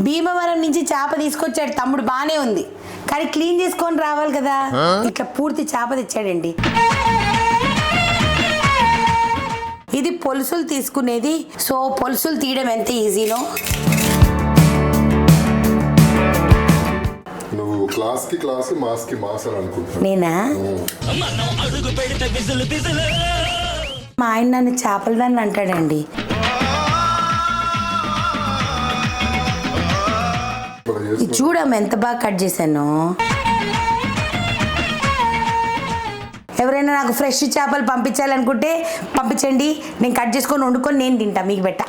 భీమవరం నుంచి చేప తీసుకొచ్చాడు తమ్ముడు, బానే ఉంది, కానీ క్లీన్ చేసుకొని రావాలి కదా. ఇట్లా పూర్తి చేప తెచ్చాడండి. ఇది పొలుసులు తీసుకునేది. సో పొలుసులు తీయడం ఎంత ఈజీనో. క్లాస్ కి క్లాస్, మాస్ కి మాస్ అని అనుకుంటున్నా. నేనా? మా ఆయన నన్ను చేపల దాన్ని అంటాడండి. చూడమ్మ ఎంత బాగా కట్ చేశాను. ఎవరైనా నాకు ఫ్రెష్ చేపలు పంపించాలనుకుంటే పంపించండి, నేను కట్ చేసుకొని వండుకొని నేను తింటా, మీకు పెట్ట.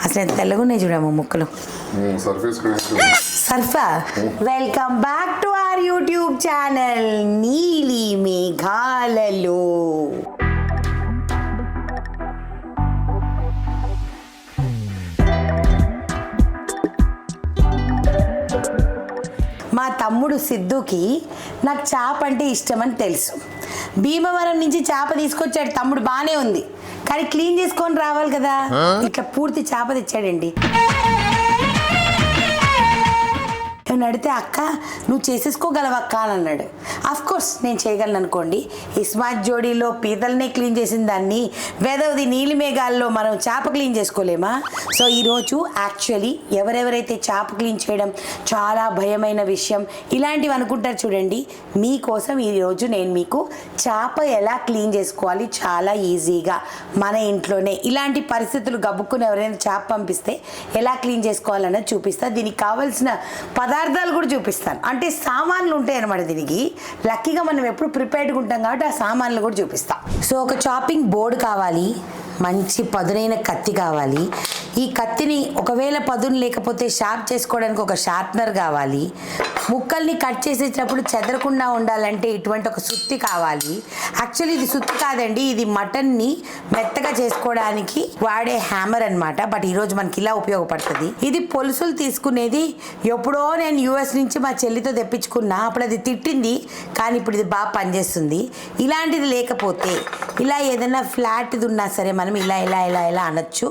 అసలు ఎంత తెల్లగున్నాయి చూడమ్మ ముక్కలు. సర్ఫా. Welcome back to our YouTube channel నీలి మేఘాలలో. మా తమ్ముడు సిద్ధుకి నాకు చేప అంటే ఇష్టమని తెలుసు. భీమవరం నుంచి చేప తీసుకొచ్చాడు తమ్ముడు, బానే ఉంది, కానీ క్లీన్ చేసుకొని రావాలి కదా. ఇట్లా పూర్తి చేప తెచ్చాడండి. నేను అడిగితే అక్క నువ్వు చేసేసుకోగలవక్క అని అన్నాడు. కోర్స్ నేను చేయగలను అనుకోండి. ఇస్మార్ట్ జోడీలో పీతలనే క్లీన్ చేసిన దాన్ని వేదవది నీలి మేఘాల్లో మనం చేప క్లీన్ చేసుకోలేమా? సో ఈరోజు యాక్చువల్లీ ఎవరెవరైతే చేప క్లీన్ చేయడం చాలా భయమైన విషయం ఇలాంటివి అనుకుంటారు చూడండి, మీకోసం ఈరోజు నేను మీకు చేప ఎలా క్లీన్ చేసుకోవాలి చాలా ఈజీగా మన ఇంట్లోనే. ఇలాంటి పరిస్థితులు గబుక్కుని ఎవరైనా చేప పంపిస్తే ఎలా క్లీన్ చేసుకోవాలన్నది చూపిస్తా. దీనికి కావాల్సిన పదార్థాలు కూడా చూపిస్తాను. అంటే సామాన్లు ఉంటాయి అన్నమాట దీనికి. లక్కీగా మనం ఎప్పుడు ప్రిపేర్డ్గా ఉంటాం కాబట్టి ఆ సామాన్లు కూడా చూపిస్తాం. సో ఒక చాపింగ్ బోర్డు కావాలి, మంచి పదునైన కత్తి కావాలి. ఈ కత్తిని ఒకవేళ పదును లేకపోతే షార్ప్ చేసుకోవడానికి ఒక షార్ప్నర్ కావాలి. ముక్కల్ని కట్ చేసేటప్పుడు చెదరకుండా ఉండాలంటే ఇటువంటి ఒక సుత్తి కావాలి. యాక్చువల్లీ ఇది సుత్తి కాదండి, ఇది మటన్ని మెత్తగా చేసుకోవడానికి వాడే హ్యామర్ అనమాట. బట్ ఈరోజు మనకి ఇలా ఉపయోగపడుతుంది. ఇది పొలుసులు తీసుకునేది ఎప్పుడో నేను యూఎస్ నుంచి మా చెల్లితో తెప్పించుకున్నా. అప్పుడు అది తిట్టింది, కానీ ఇప్పుడు ఇది బాగా పనిచేస్తుంది. ఇలాంటిది లేకపోతే ఇలా ఏదైనా ఫ్లాట్ది ఉన్నా సరే మనం ఇలా ఇలా ఇలా ఇలా అనొచ్చు,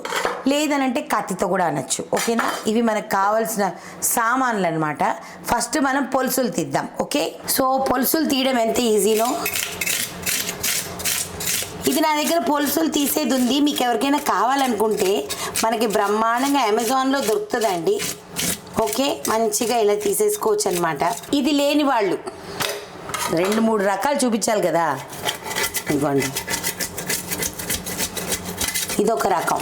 లేదనంటే కత్తితో కూడా అనొచ్చు. ఓకేనా? ఇవి మనకు కావాల్సిన సామాన్లు అనమాట. ఫస్ట్ మనం పొలుసులు తీద్దాం. ఓకే, సో పొలుసులు తీయడం ఎంత ఈజీనో. ఇది నా దగ్గర పొలుసులు తీసేది ఉంది. మీకు ఎవరికైనా కావాలనుకుంటే మనకి బ్రహ్మాండంగా అమెజాన్లో దొరుకుతుందండి. ఓకే, మంచిగా ఇలా తీసేసుకోవచ్చు అనమాట. ఇది లేని వాళ్ళు 2-3 రకాలు చూపించాలి కదా. ఇదిగోండి, ఇదొక రకం.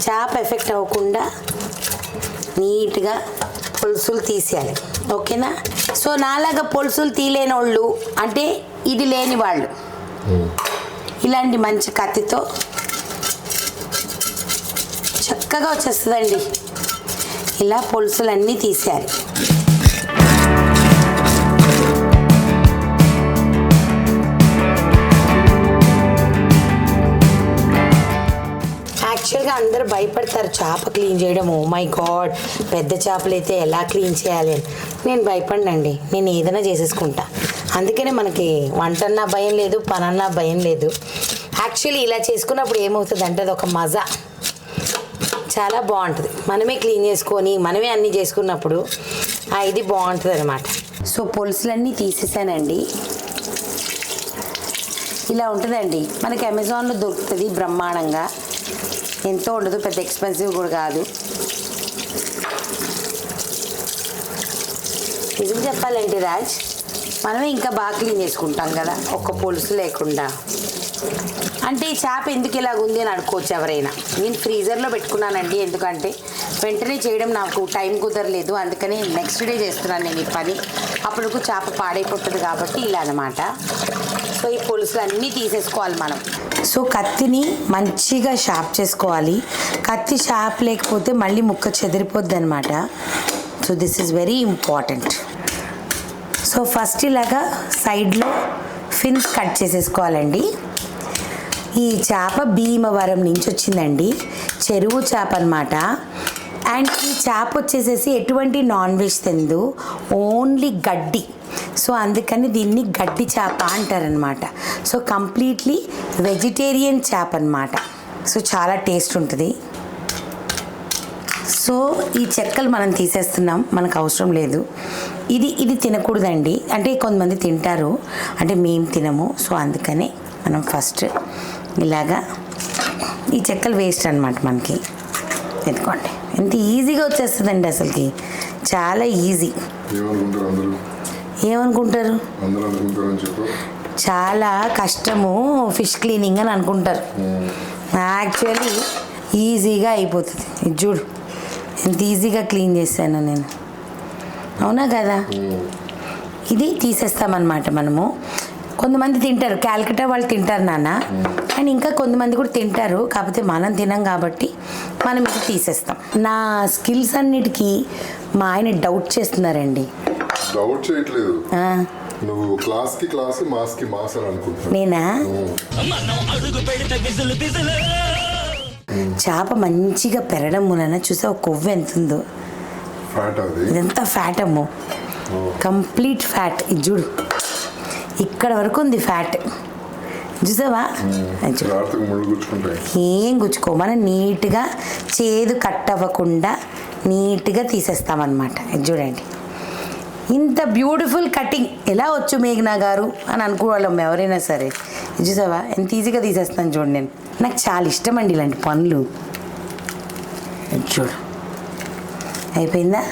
చేప ఎఫెక్ట్ అవ్వకుండా నీట్గా పొలుసులు తీసేయాలి. ఓకేనా? సో నాలాగా పొలుసులు తీయలేని వాళ్ళు అంటే ఇది లేని వాళ్ళు ఇలాంటి మంచి కత్తితో చక్కగా వచ్చేస్తుందండి. ఇలా పొలుసులన్నీ తీసేయాలి. యాక్చువల్గా అందరూ భయపడతారు చేప క్లీన్ చేయడం. ఓ మై గాడ్, పెద్ద చేపలు అయితే ఎలా క్లీన్ చేయాలి అని. నేను భయపడినండి, నేను ఏదైనా చేసేసుకుంటా. అందుకనే మనకి వంటన్నా భయం లేదు, పనన్నా భయం లేదు. యాక్చువల్లీ ఇలా చేసుకున్నప్పుడు ఏమవుతుంది అంటే అది ఒక మజా, చాలా బాగుంటుంది. మనమే క్లీన్ చేసుకొని మనమే అన్నీ చేసుకున్నప్పుడు ఇది బాగుంటుంది అనమాట. సో పొలుసులన్నీ తీసేసానండి. ఇలా ఉంటుందండి, మనకి అమెజాన్లో దొరుకుతుంది బ్రహ్మాండంగా. ఎంతో ఉండదు, పెద్ద ఎక్స్పెన్సివ్ కూడా కాదు. నిజం చెప్పాలంటే రాజ్, మనమే ఇంకా బాగా క్లీన్ చేసుకుంటాం కదా ఒక్క పొలుసు లేకుండా. అంటే ఈ చేప ఎందుకు ఇలాగ ఉంది అని అనుకోవచ్చు ఎవరైనా. నేను ఫ్రీజర్లో పెట్టుకున్నానండి, ఎందుకంటే వెంటనే చేయడం నాకు టైం కుదరలేదు. అందుకని నెక్స్ట్ డే చేస్తున్నాను నేను ఈ పని. అప్పటికు చేప పాడైపోతుంది కాబట్టి ఇలా అనమాట. సో ఈ పొలుసులు అన్నీ తీసేసుకోవాలి మనం. సో కత్తిని మంచిగా షార్ప్ చేసుకోవాలి. కత్తి షార్ప్ లేకపోతే మళ్ళీ ముక్క చెదిరిపోద్ది అనమాట. So this is very important. So first ఇలాగా సైడ్లో ఫిన్స్ కట్ చేసేసుకోవాలండి. ఈ చేప భీమవరం నుంచి వచ్చిందండి, చెరువు చేప అనమాట. అండ్ ఈ చేప వచ్చేసేసి ఎటువంటి నాన్ వెజ్ తిందు, ఓన్లీ గడ్డి. సో అందుకని దీన్ని గడ్డి చేప అంటారనమాట. సో కంప్లీట్లీ వెజిటేరియన్ చేప అనమాట. సో చాలా టేస్ట్ ఉంటుంది. సో ఈ చెక్కలు మనం తీసేస్తున్నాం, మనకు అవసరం లేదు. ఇది తినకూడదండి, అంటే కొంతమంది తింటారు, అంటే మేము తినము. సో అందుకనే మనం ఫస్ట్ ఇలాగా ఈ చెక్కలు వేస్ట్ అనమాట మనకి. ఎత్తుకోండి, ఎంత ఈజీగా వచ్చేస్తుందండి, అసలుకి చాలా ఈజీ. ఏమనుకుంటారు? చాలా కష్టము ఫిష్ క్లీనింగ్ అని అనుకుంటారు. యాక్చువల్లీ ఈజీగా అయిపోతుంది. ఇది చూడు ఎంత ఈజీగా క్లీన్ చేశాను నేను, అవునా కదా? ఇది తీసేస్తామన్నమాట మనము. కొంతమంది తింటారు, క్యాల్కటా వాళ్ళు తింటారు నాన్న, అండ్ ఇంకా కొంతమంది కూడా తింటారు, కాకపోతే మనం తినం కాబట్టి మనం ఇది తీసేస్తాం. నా స్కిల్స్ అన్నిటికీ మా ఆయన డౌట్ చేస్తున్నారండి. డౌట్ చేయట్లేదు, నువ్వు క్లాస్కి క్లాస్ మాస్కి మాస్ అని అనుకుంటున్నా. నేనా? చేప మంచిగా పెరగడం మూలన చూసా కొవ్వు ఎంత ఉందో. ఇదంతా ఫ్యాట్ అమ్మో, కంప్లీట్ ఫ్యాట్. ఇది చూడు ఇక్కడ వరకు ఉంది ఫ్యాట్, చూసావా? ఏం గుచ్చుకో, మనం నీట్గా చేదు కట్ అవ్వకుండా నీట్గా తీసేస్తామన్నమాట. ఇది చూడండి ఇంత బ్యూటిఫుల్ కటింగ్ ఎలా వచ్చు మేఘనా గారు అని అనుకోవాళ్ళం ఎవరైనా సరే. చూసావా ఎంత ఈజీగా తీసేస్తాను చూడు. నేను నాకు చాలా ఇష్టం అండి ఇలాంటి పనులు. చూడు అయిపోయిందా?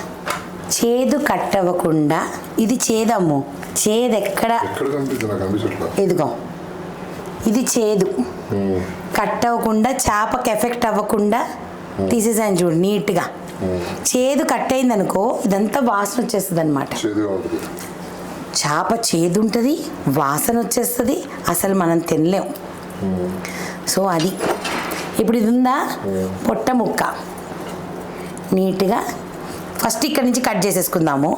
చేదు కట్ అవ్వకుండా, ఇది చేదమ్ము, చేదు ఎక్కడ ఎదుగో, ఇది చేదు కట్ అవ్వకుండా, చేపకి ఎఫెక్ట్ అవ్వకుండా తీసేసాను చూడు నీట్గా. చేదు కట్ అయింది అనుకో, ఇదంతా వాసన వచ్చేస్తుంది అనమాట. చేప చేదు ఉంటుంది, వాసన వచ్చేస్తుంది, అసలు మనం తినలేం. సో అది ఇప్పుడు ఇది ఉందా పొట్ట ముక్క, నీట్గా ఫస్ట్ ఇక్కడి నుంచి కట్ చేసేసుకుందాము.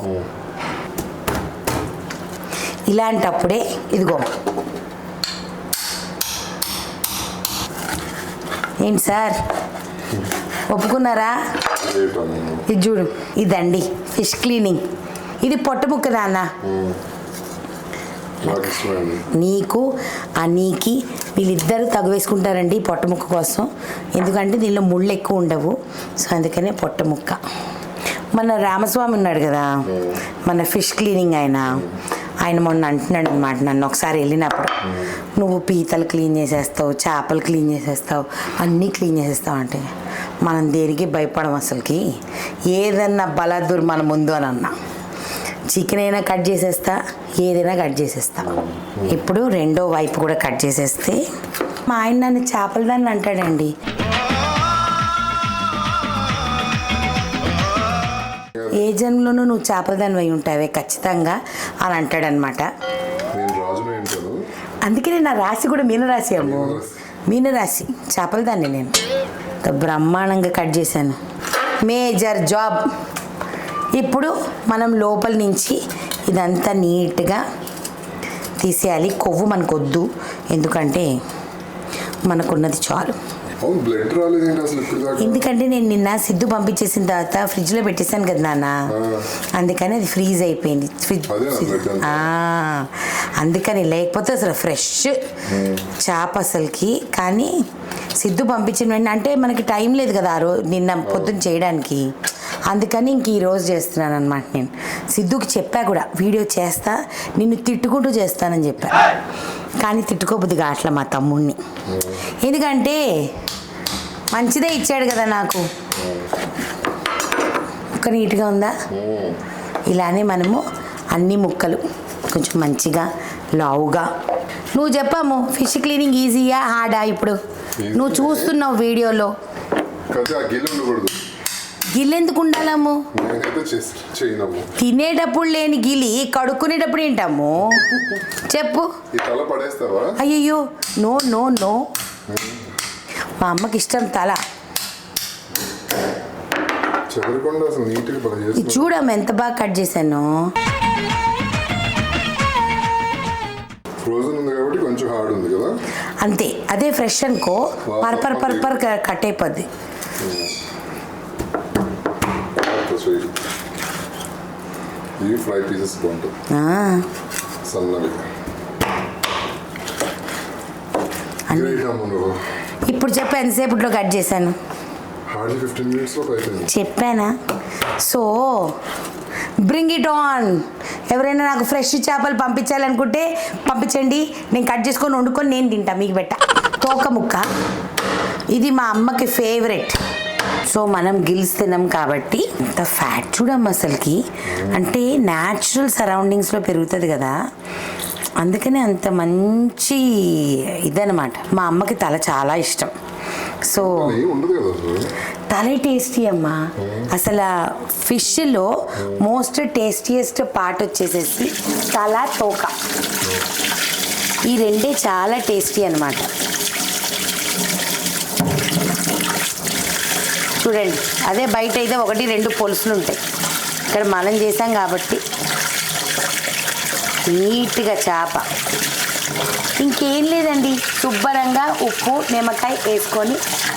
ఇలాంటప్పుడే ఇదిగో, ఏంటి సార్ ఒప్పుకున్నారా? ఇది చూడు, ఇదండి ఫిష్ క్లీనింగ్. ఇది పొట్ట ముక్క నాన్న. నీకు నీకి వీళ్ళిద్దరూ తగు వేసుకుంటారండి పొట్ట ముక్క కోసం, ఎందుకంటే దీనిలో ముళ్ళు ఎక్కువ ఉండవు. సో అందుకనే పొట్ట ముక్క. మన రామస్వామి ఉన్నాడు కదా, మన ఫిష్ క్లీనింగ్ ఆయన మొన్న అంటున్నాడు అనమాట నన్ను ఒకసారి వెళ్ళినప్పుడు, నువ్వు పీతలు క్లీన్ చేసేస్తావు, చేపలు క్లీన్ చేసేస్తావు, అన్నీ క్లీన్ చేసేస్తావు అంటే, మనం దేనికి భయపడం అసలుకి, ఏదన్నా బలాదూర్ మన ముందు అని అన్నా. చికెన్ అయినా కట్ చేసేస్తా, ఏదైనా కట్ చేసేస్తా. ఇప్పుడు రెండో వైపు కూడా కట్ చేసేస్తే, మా ఆయన నన్ను చేపల దాన్ని అంటాడండి. ఏ జన్మలోనూ నువ్వు చేపల దాన్ని అయి ఉంటావే ఖచ్చితంగా అని అంటాడనమాట. అందుకనే నా రాశి కూడా మీనరాశి అమ్ము, మీనరాశి చేపల దాన్ని. నేను బ్రహ్మాండంగా కట్ చేశాను, మేజర్ జాబ్. ఇప్పుడు మనం లోపల నుంచి ఇదంతా నీట్గా తీసేయాలి. కొవ్వు మనకు వద్దు, ఎందుకంటే మనకున్నది చాలు. ఎందుకంటే నేను నిన్న సిద్ధు పంపించేసిన తర్వాత ఫ్రిడ్జ్లో పెట్టేశాను కదా నాన్న, అందుకని అది ఫ్రీజ్ అయిపోయింది. అందుకని లేకపోతే అసలు ఫ్రెష్ చేప అసలుకి. కానీ సిద్ధు పంపించిన వెంటనే, అంటే మనకి టైం లేదు కదా ఆ రోజు నిన్న పొద్దున్న చేయడానికి, అందుకని ఇంక ఈరోజు చేస్తున్నాను అనమాట. నేను సిద్ధుకి చెప్పా కూడా, వీడియో చేస్తా నిన్ను తిట్టుకుంటూ చేస్తానని చెప్పా, కానీ తిట్టుకోబుద్ది కావట్లే మా తమ్ముడిని. ఎందుకంటే మంచిదే ఇచ్చాడు కదా నాకు. ఒక నీట్గా ఉందా? ఇలానే మనము అన్ని ముక్కలు కొంచెం మంచిగా లావుగా. నువ్వు చెప్పాము ఫిష్ క్లీనింగ్ ఈజీయా హార్డా? ఇప్పుడు నువ్వు చూస్తున్నావు వీడియోలో. గిల్లెందుకు ఉండాలమ్ము? తినేటప్పుడు లేని గిలి కడుక్కునేటప్పుడు ఏంటమ్ము చెప్పు. అయ్యయ్యో, నో నో నో, మా అమ్మకి ఇష్టం తల. చూడమ్మ ఎంత బాగా కట్ చేశాను. అంతే, అదే ఫ్రెష్ అనుకో పర్పర్ పర్పర్ కట్ అయిపోద్ది. గ్రేట్ అమ్మ నువ్వు. ఇప్పుడు చెప్పు ఎంతసేపట్లో కట్ చేశాను హార్డ్లీ 15 minutes అయిపోయింది. చెప్పానా? So bring it on. ఎవరైనా నాకు ఫ్రెష్ చేపలు పంపించాలనుకుంటే పంపించండి, నేను కట్ చేసుకొని వండుకొని నేను తింటా, మీకు పెట్ట. తోక ముక్క ఇది మా అమ్మకి ఫేవరెట్. సో మనం గిల్స్ తినాం కాబట్టి ఇంత ఫ్యాట్ చూడమ్మ అసలుకి, అంటే న్యాచురల్ సరౌండింగ్స్లో పెరుగుతుంది కదా, అందుకనే అంత మంచి ఇదనమాట. మా అమ్మకి తల చాలా ఇష్టం. సో ఉండదు కదా అసలు. తలే టేస్టీ అమ్మా. అసలు ఫిష్లో మోస్ట్ టేస్టీయెస్ట్ పార్ట్ వచ్చేసేసి తల, తోక. ఈ రెండే చాలా టేస్టీ అనమాట. చూడండి, అదే బయట అయితే 1-2 పొలుసులు ఉంటాయి, ఇక్కడ మనం చేసాం కాబట్టి నీట్గా చేప. ఇంకేం లేదండి, శుభ్రంగా ఉప్పు నిమ్మకాయ వేసుకొని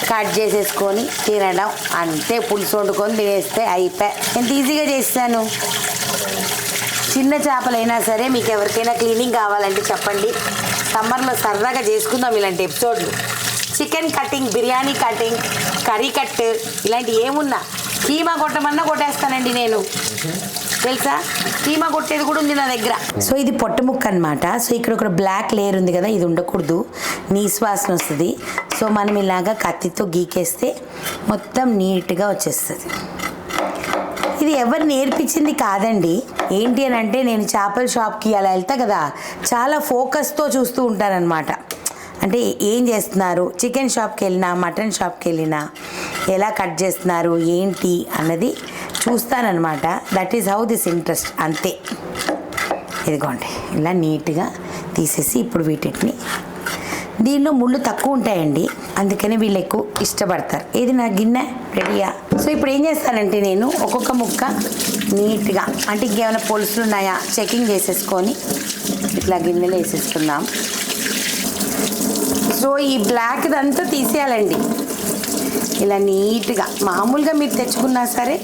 కట్ చేసేసుకొని తినడం అంతే. పులుసు వండుకొని తినేస్తే అయిపోయి. ఎంత ఈజీగా చేస్తాను. చిన్న చేపలైనా సరే మీకు ఎవరికైనా క్లీనింగ్ కావాలంటే చెప్పండి, సమ్మర్లో సరదాగా చేసుకుందాం ఇలాంటి ఎపిసోడ్లు. Chicken cutting, biryani cutting, curry cut, ఇలాంటి ఏమున్నా కీమా కొట్టమన్నా కొట్టేస్తానండి నేను, తెలుసా? కీమా కొట్టేది కూడా ఉంది నా దగ్గర. సో ఇది పొట్ట ముక్క అనమాట. సో ఇక్కడ ఒక బ్లాక్ లేయర్ ఉంది కదా, ఇది ఉండకూడదు, నీసు వాసన వస్తుంది. సో మనం ఇలాగా కత్తితో గీకేస్తే మొత్తం నీట్గా వచ్చేస్తుంది. ఇది ఎవరు నేర్పించింది కాదండి. ఏంటి అని అంటే, నేను చేపల షాప్కి అలా వెళ్తా కదా, చాలా ఫోకస్తో చూస్తూ ఉంటానన్నమాట. అంటే ఏం చేస్తున్నారు, చికెన్ షాప్కి వెళ్ళినా మటన్ షాప్కి వెళ్ళినా ఎలా కట్ చేస్తున్నారు ఏంటి అన్నది చూస్తానన్నమాట. That is how this interest, అంతే. ఇదిగోండి ఇలా నీట్గా తీసేసి ఇప్పుడు వీటిని, దీనిలో ముళ్ళు తక్కువ ఉంటాయండి, అందుకని వీళ్ళు ఎక్కువ ఇష్టపడతారు. ఏది నా గిన్నె రెడీయా? సో ఇప్పుడు ఏం చేస్తానంటే, నేను ఒక్కొక్క ముక్క నీట్గా, అంటే ఇంకేమైనా పొలుసులు ఉన్నాయా చెకింగ్ చేసేసుకొని ఇట్లా గిన్నెలో వేసేసుకుందాం. సో ఈ బ్లాక్ అంతా తీసేయాలండి ఇలా నీట్గా. మామూలుగా మీరు తెచ్చుకున్నా సరే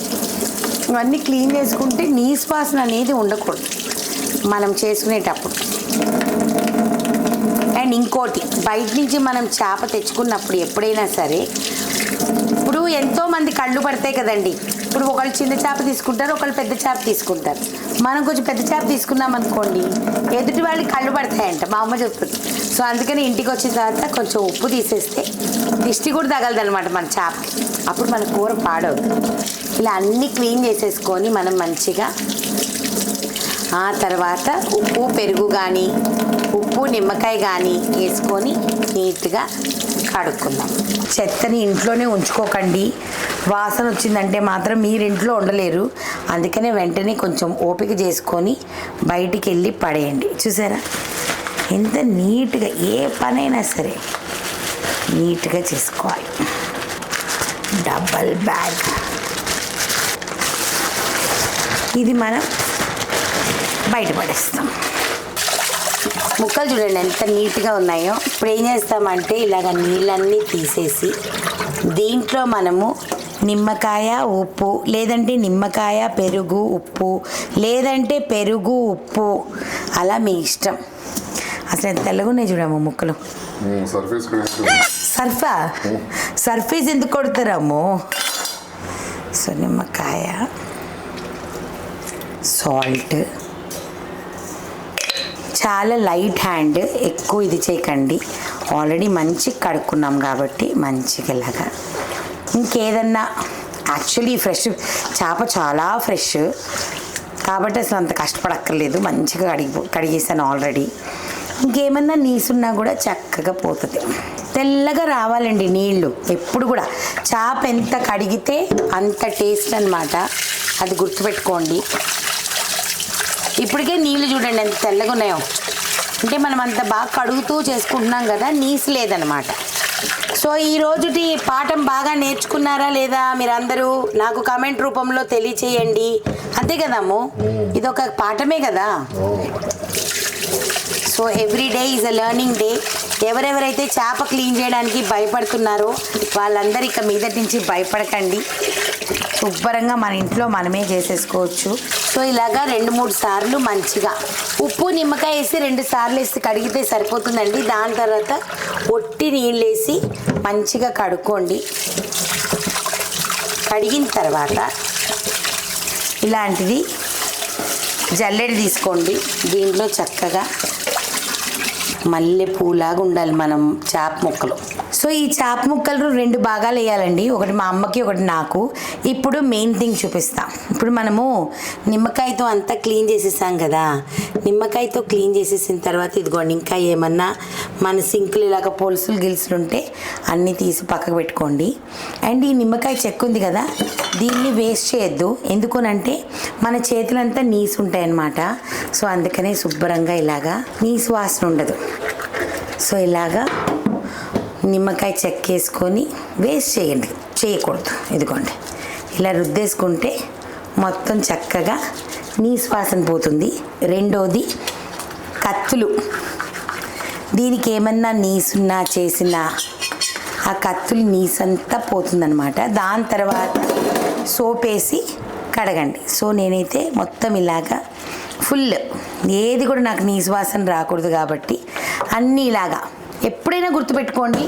ఇవన్నీ క్లీన్ చేసుకుంటే నీసు వాసన అనేది ఉండకూడదు మనం చేసుకునేటప్పుడు. అండ్ ఇంకోటి, బయట నుంచి మనం చేప తెచ్చుకున్నప్పుడు ఎప్పుడైనా సరే, ఇప్పుడు ఎంతోమంది కళ్ళు పడతాయి కదండి. ఇప్పుడు ఒకళ్ళు చిన్న చేప తీసుకుంటారు, ఒకళ్ళు పెద్ద చేప తీసుకుంటారు. మనం కొంచెం పెద్ద చేప తీసుకున్నాం అనుకోండి, ఎదుటి వాళ్ళకి కళ్ళు పడతాయంట, మా అమ్మ చెప్తుంది. సో అందుకని ఇంటికి వచ్చిన తర్వాత కొంచెం ఉప్పు తీసేస్తే దిష్టి కూడా తగలదనమాట మన చేపకి, అప్పుడు మన కూర పాడవుతుంది. ఇలా అన్నీ క్లీన్ చేసేసుకొని మనం మంచిగా, ఆ తర్వాత ఉప్పు పెరుగు కానీ ఉప్పు నిమ్మకాయ కానీ వేసుకొని నీట్గా కడుక్కుందాం. చెత్తని ఇంట్లోనే ఉంచుకోకండి, వాసన వచ్చిందంటే మాత్రం మీరు ఇంట్లో ఉండలేరు. అందుకనే వెంటనే కొంచెం ఓపిక చేసుకొని బయటికి వెళ్ళి పడేయండి. చూసారా ఎంత నీట్గా, ఏ పనైనా సరే నీట్గా చేసుకోవాలి. డబల్ బ్యాగ్ ఇది మనం బయట పడేస్తాం. ముక్కలు చూడండి ఎంత నీట్గా ఉన్నాయో. ఇప్పుడు ఏం చేస్తామంటే, ఇలాగ నీళ్ళన్నీ తీసేసి దీంట్లో మనము నిమ్మకాయ ఉప్పు, లేదంటే నిమ్మకాయ పెరుగు ఉప్పు, లేదంటే పెరుగు ఉప్పు, అలా మీ ఇష్టం. అసలు ఎంత తెల్లగున్నాయి చూడమ్మ ముక్కలు. సర్ఫా? సర్ఫేస్ ఎందుకు కొడతారమ్మో. సో నిమ్మకాయ, సాల్ట్, చాలా లైట్ హ్యాండ్, ఎక్కువ ఇది చేయకండి. ఆల్రెడీ మంచి కడుక్కున్నాం కాబట్టి మంచిగా ఇలాగా. ఇంకేదన్నా యాక్చువల్లీ ఫ్రెష్ చేప చాలా ఫ్రెష్ కాబట్టి అసలు అంత కష్టపడక్కర్లేదు, మంచిగా కడిగేసాను ఆల్రెడీ. ఇంకేమన్నా నీసున్నా కూడా చక్కగా పోతుంది. తెల్లగా రావాలండి నీళ్ళు ఎప్పుడు కూడా. చేప ఎంత కడిగితే అంత టేస్ట్ అన్నమాట, అది గుర్తుపెట్టుకోండి. ఇప్పటికే నీళ్ళు చూడండి ఎంత తెల్లగా ఉన్నాయో, అంటే మనం అంత బాగా కడుగుతూ చేసుకుంటున్నాం కదా, నీసు లేదనమాట. సో ఈరోజుటి పాఠం బాగా నేర్చుకున్నారా లేదా మీరందరూ నాకు కామెంట్ రూపంలో తెలియచేయండి. అంతే కదమ్మో, ఇది ఒక పాఠమే కదా. So every day is a learning day. ఎవరెవరైతే చేప క్లీన్ చేయడానికి భయపడుతున్నారో వాళ్ళందరూ ఇక మీదటి నుంచి భయపడకండి. శుభ్రంగా మన ఇంట్లో మనమే చేసేసుకోవచ్చు. సో ఇలాగా 2-3 సార్లు మంచిగా ఉప్పు నిమ్మకాయ వేసి 2 సార్లు వేసి కడిగితే సరిపోతుందండి. దాని తర్వాత ఒట్టి నీళ్ళు వేసి మంచిగా కడుక్కోండి. కడిగిన తర్వాత ఇలాంటిది జల్లెడ తీసుకోండి. దీంట్లో చక్కగా మల్లెపూలాగా ఉండాలి మనం చేప ముక్కలు. సో ఈ చేప ముక్కలు 2 భాగాలు వేయాలండి. ఒకటి మా అమ్మకి, ఒకటి నాకు. ఇప్పుడు మెయిన్ థింగ్ చూపిస్తాం. ఇప్పుడు మనము నిమ్మకాయతో అంతా క్లీన్ చేసేసాం కదా. నిమ్మకాయతో క్లీన్ చేసేసిన తర్వాత ఇదిగోండి, ఇంకా ఏమన్నా మన సింకులు ఇలాగ పొలుసులు గిలుసులు ఉంటే అన్నీ తీసి పక్కకు పెట్టుకోండి. అండ్ ఈ నిమ్మకాయ చెక్కు ఉంది కదా, దీన్ని వేస్ట్ చేయొద్దు. ఎందుకనంటే మన చేతులంతా నీసు ఉంటాయి అన్నమాట. సో అందుకనే శుభ్రంగా ఇలాగా నీసు వాసన ఉండదు. సో ఇలాగా నిమ్మకాయ చెక్కేసుకొని వేస్ట్ చేయకూడదు. ఇదిగోండి, ఇలా రుద్దేసుకుంటే మొత్తం చక్కగా నీసు వాసన పోతుంది. రెండోది కత్తులు, దీనికి ఏమన్నా నీసున్నా చేసినా ఆ కత్తులు నీసంతా పోతుందన్నమాట. దాని తర్వాత సోప్ వేసి కడగండి. సో నేనైతే మొత్తం ఇలాగా ఫుల్, ఏది కూడా నాకు నీసు వాసన రాకూడదు కాబట్టి అన్నీ ఇలాగా. ఎప్పుడైనా గుర్తుపెట్టుకోండి,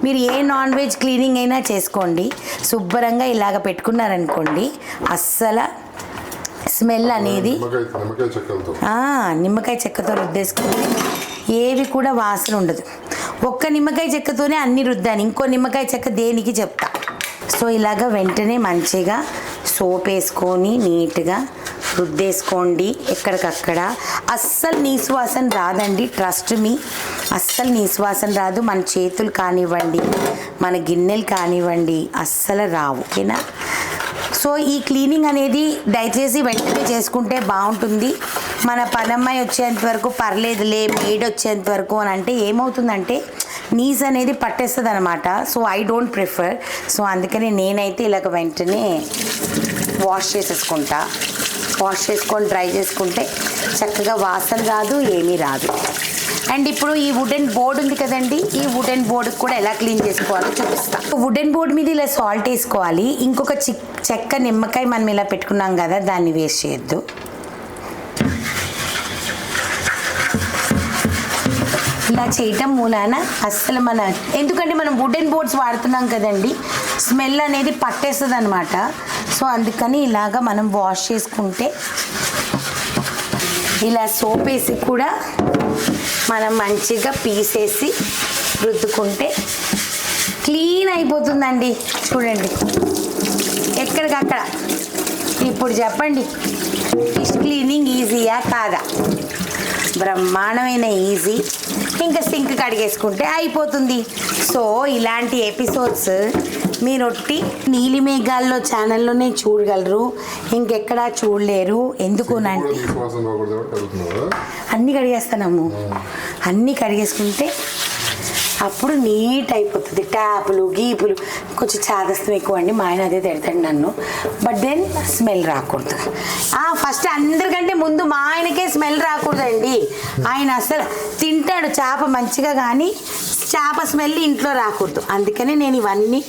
మీరు ఏ నాన్ వెజ్ క్లీనింగ్ అయినా చేసుకోండి, శుభ్రంగా ఇలాగ పెట్టుకున్నారనుకోండి అస్సలు స్మెల్ అనేది నిమ్మకాయ చెక్కతో రుద్దేసుకుంటే ఏవి కూడా వాసన ఉండదు. ఒక్క నిమ్మకాయ చెక్కతోనే అన్ని రుద్దాను, ఇంకో నిమ్మకాయ చెక్క దేనికి చెప్తా. సో ఇలాగ వెంటనే మంచిగా సోప్ వేసుకొని నీట్గా రుద్దేసుకోండి ఎక్కడికక్కడ. అస్సలు నీసు వాసన రాదండి, ట్రస్ట్ మీ, అస్సలు నీసు వాసన రాదు. మన చేతులు కానివ్వండి, మన గిన్నెలు కానివ్వండి, అస్సలు రావు. ఓకేనా? సో ఈ క్లీనింగ్ అనేది దయచేసి వెంటనే చేసుకుంటే బాగుంటుంది. మన పనమ్మాయి వచ్చేంత వరకు పర్లేదులే, మేడ్ వచ్చేంత వరకు అని అంటే ఏమవుతుందంటే నీస్ అనేది పట్టేస్తుంది అనమాట. So I don't prefer. So అందుకని నేనైతే ఇలాగ వెంటనే వాష్ చేసేసుకుంటా. వాష్ చేసుకొని డ్రై చేసుకుంటే చక్కగా వాసన రాదు, ఏమీ రాదు. అండ్ ఇప్పుడు ఈ వుడెన్ బోర్డు ఉంది కదండి, ఈ వుడెన్ బోర్డుకి కూడా ఎలా క్లీన్ చేసుకోవాలో చూపిస్తా. వుడెన్ బోర్డు మీద ఇలా సాల్ట్ వేసుకోవాలి. ఇంకొక చెక్క నిమ్మకాయ మనం ఇలా పెట్టుకున్నాం కదా, దాన్ని వేస్ట్ చేయొద్దు. ఇలా చేయటం మూలాన అస్సలు ఎందుకంటే మనం వుడెన్ బోర్డ్స్ వాడుతున్నాం కదండి, స్మెల్ అనేది పట్టేస్తుంది అనమాట. సో అందుకని ఇలాగా మనం వాష్ చేసుకుంటే, ఇలా సోప్ వేసి కూడా మనం మంచిగా పీసేసి రుద్దుకుంటే క్లీన్ అయిపోతుందండి. చూడండి ఎక్కడికక్కడ. ఇప్పుడు చెప్పండి, ఫిష్ క్లీనింగ్ ఈజీయా కాదా? బ్రహ్మాండమైన ఈజీ. ఇంకా సింక్ కడిగేసుకుంటే అయిపోతుంది. సో ఇలాంటి ఎపిసోడ్స్ మీరొట్టి నీలిమేఘాల్లో ఛానల్లోనే చూడగలరు, ఇంకెక్కడా చూడలేరు. ఎందుకునంటే అన్నీ కడిగేస్తాము. అన్నీ కడిగేసుకుంటే అప్పుడు నీట్ అయిపోతుంది. ట్యాపులు గీపులు కొంచెం చాదస్తం ఎక్కువ అండి, మా ఆయన అదే తిడతాడు నన్ను. బట్ దెన్ స్మెల్ రాకూడదు. ఫస్ట్ అందరికంటే ముందు మా ఆయనకే స్మెల్ రాకూడదండి. ఆయన అసలు తింటాడు చేప మంచిగా, కానీ చేప స్మెల్ ఇంట్లో రాకూడదు. అందుకని నేను ఇవన్నీ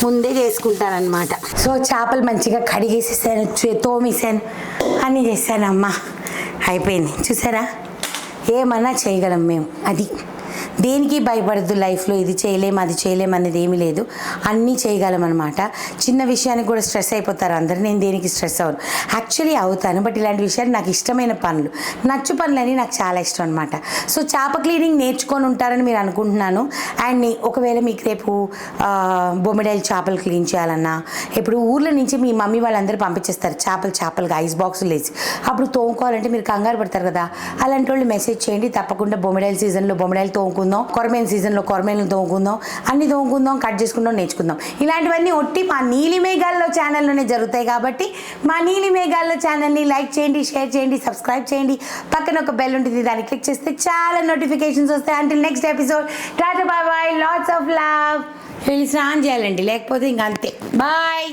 ముందే చేసుకుంటానన్నమాట. సో చేపలు మంచిగా కడిగేసేసాను, తోమేసాను, అన్నీ చేశానమ్మా. అయిపోయింది. చూసారా, ఏమన్నా చేయగలం మేము. అది దేనికి భయపడద్దు లైఫ్లో. ఇది చేయలేము, అది చేయలేము అనేది ఏమీ లేదు, అన్నీ చేయగలం అనమాట. చిన్న విషయానికి కూడా స్ట్రెస్ అయిపోతారు అందరు. నేను దేనికి స్ట్రెస్ అవ్వను, యాక్చువల్లీ అవుతాను. బట్ ఇలాంటి విషయాలు నాకు ఇష్టమైన పనులు, నచ్చు పనులని నాకు చాలా ఇష్టం అనమాట. సో చేప క్లీనింగ్ నేర్చుకొని ఉంటారని మీరు అనుకుంటున్నాను. అండ్ ఒకవేళ మీకు రేపు బొమ్మిడాయిలు చేపలు క్లీన్ చేయాలన్నా, ఇప్పుడు ఊర్ల నుంచి మీ మమ్మీ వాళ్ళందరూ పంపించేస్తారు చేపలుగా ఐస్ బాక్సులు వేసి, అప్పుడు తోముకోవాలంటే మీరు కంగారు పడతారు కదా. అలాంటి వాళ్ళు మెసేజ్ చేయండి, తప్పకుండా బొమ్మిడాయిల సీజన్లో బొమ్మిడాయిలు తోముకుందాం, కొరమేను సీజన్లో కొరమేను తోముకుందాం, అన్ని తోముకుందాం, కట్ చేసుకుందాం, నేర్చుకుందాం. ఇలాంటివన్నీ ఒట్టి మా నీలిమేఘాల్లో ఛానల్లోనే జరుగుతాయి. కాబట్టి మా నీలిమేఘాల్లో ఛానల్ని లైక్ చేయండి, షేర్ చేయండి, సబ్స్క్రైబ్ చేయండి. పక్కన ఒక బెల్ ఉంటుంది, దాన్ని క్లిక్ చేస్తే చాలా నోటిఫికేషన్స్ వస్తాయి. Until next episode, tata bye bye, lots of love. వెళ్ళి స్నానం చేయాలండి, లేకపోతే ఇంక అంతే. బాయ్.